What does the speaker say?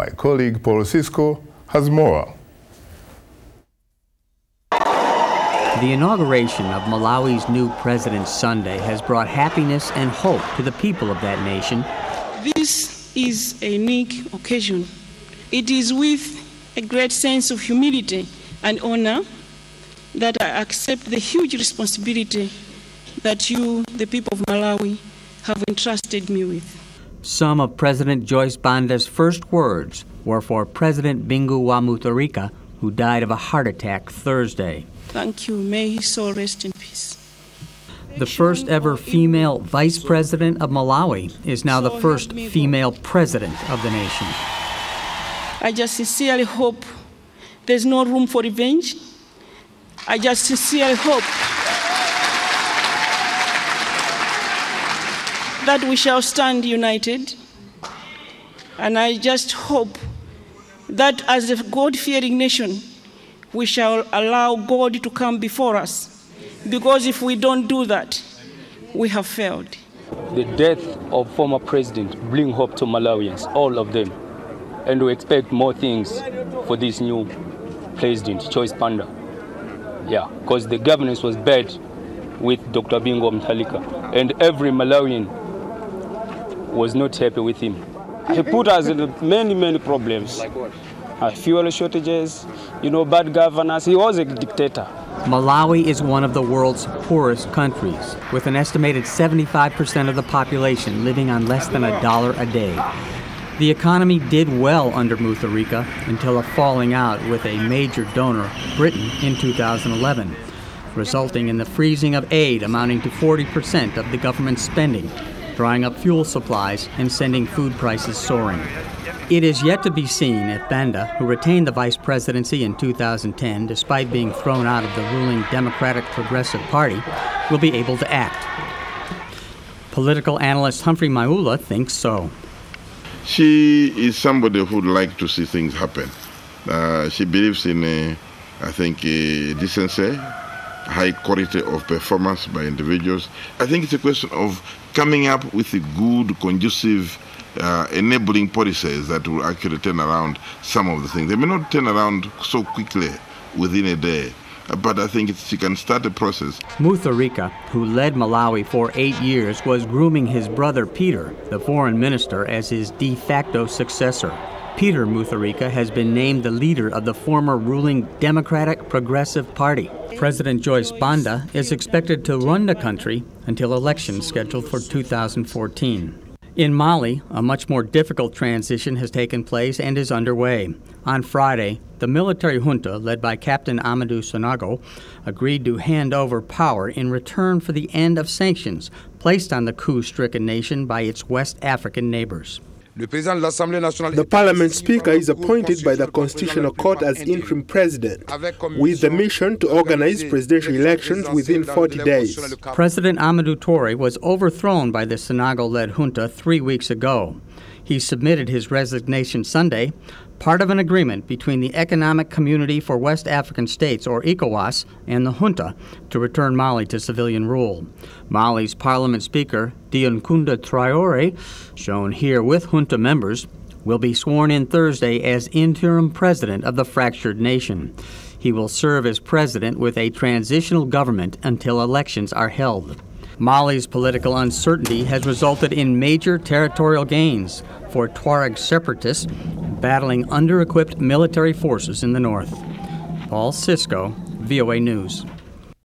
My colleague Paul Cisco has more. The inauguration of Malawi's new president Sunday has brought happiness and hope to the people of that nation. This is a unique occasion. It is with a great sense of humility and honor that I accept the huge responsibility that you, the people of Malawi, have entrusted me with. Some of President Joyce Banda's first words were for President Bingu wa Mutharika, who died of a heart attack Thursday. Thank you. May his soul rest in peace. The first ever female vice president of Malawi is now the first female president of the nation. I just sincerely hope there's no room for revenge. I just sincerely hope that we shall stand united. And I just hope that as a God-fearing nation, we shall allow God to come before us. Because if we don't do that, we have failed. The death of former president brings hope to Malawians, all of them. And we expect more things for this new president, Joyce Banda. Yeah, because the governance was bad with Dr. Bingu wa Mutharika. And every Malawian was not happy with him. He put us in many problems. Like what? Fuel shortages, bad governance. He was a dictator. Malawi is one of the world's poorest countries, with an estimated 75% of the population living on less than $1 a day. The economy did well under Mutharika until a falling out with a major donor, Britain, in 2011, resulting in the freezing of aid amounting to 40% of the government's spending, drying up fuel supplies and sending food prices soaring. It is yet to be seen if Banda, who retained the vice presidency in 2010 despite being thrown out of the ruling Democratic Progressive Party, will be able to act. Political analyst Humphrey Maula thinks so. She is somebody who would like to see things happen. She believes in, decency, high quality of performance by individuals. I think it's a question of coming up with a good, conducive, enabling policies that will actually turn around some of the things. They may not turn around so quickly within a day, but I think she can start a process. Mutharika, who led Malawi for 8 years, was grooming his brother Peter, the foreign minister, as his de facto successor. Peter Mutharika has been named the leader of the former ruling Democratic Progressive Party. President Joyce Banda is expected to run the country until elections scheduled for 2014. In Mali, a much more difficult transition has taken place and is underway. On Friday, the military junta, led by Captain Amadou Sanago, agreed to hand over power in return for the end of sanctions placed on the coup-stricken nation by its West African neighbors. The Parliament Speaker is appointed by the Constitutional Court as interim president, with the mission to organize presidential elections within 40 days. President Amadou Touré was overthrown by the Sanago-led junta 3 weeks ago. He submitted his resignation Sunday, part of an agreement between the Economic Community for West African States, or ECOWAS, and the junta to return Mali to civilian rule. Mali's Parliament Speaker, Dionkunda Traoré, shown here with junta members, will be sworn in Thursday as interim president of the fractured nation. He will serve as president with a transitional government until elections are held. Mali's political uncertainty has resulted in major territorial gains for Tuareg separatists battling under-equipped military forces in the north. Paul Cisco, VOA News.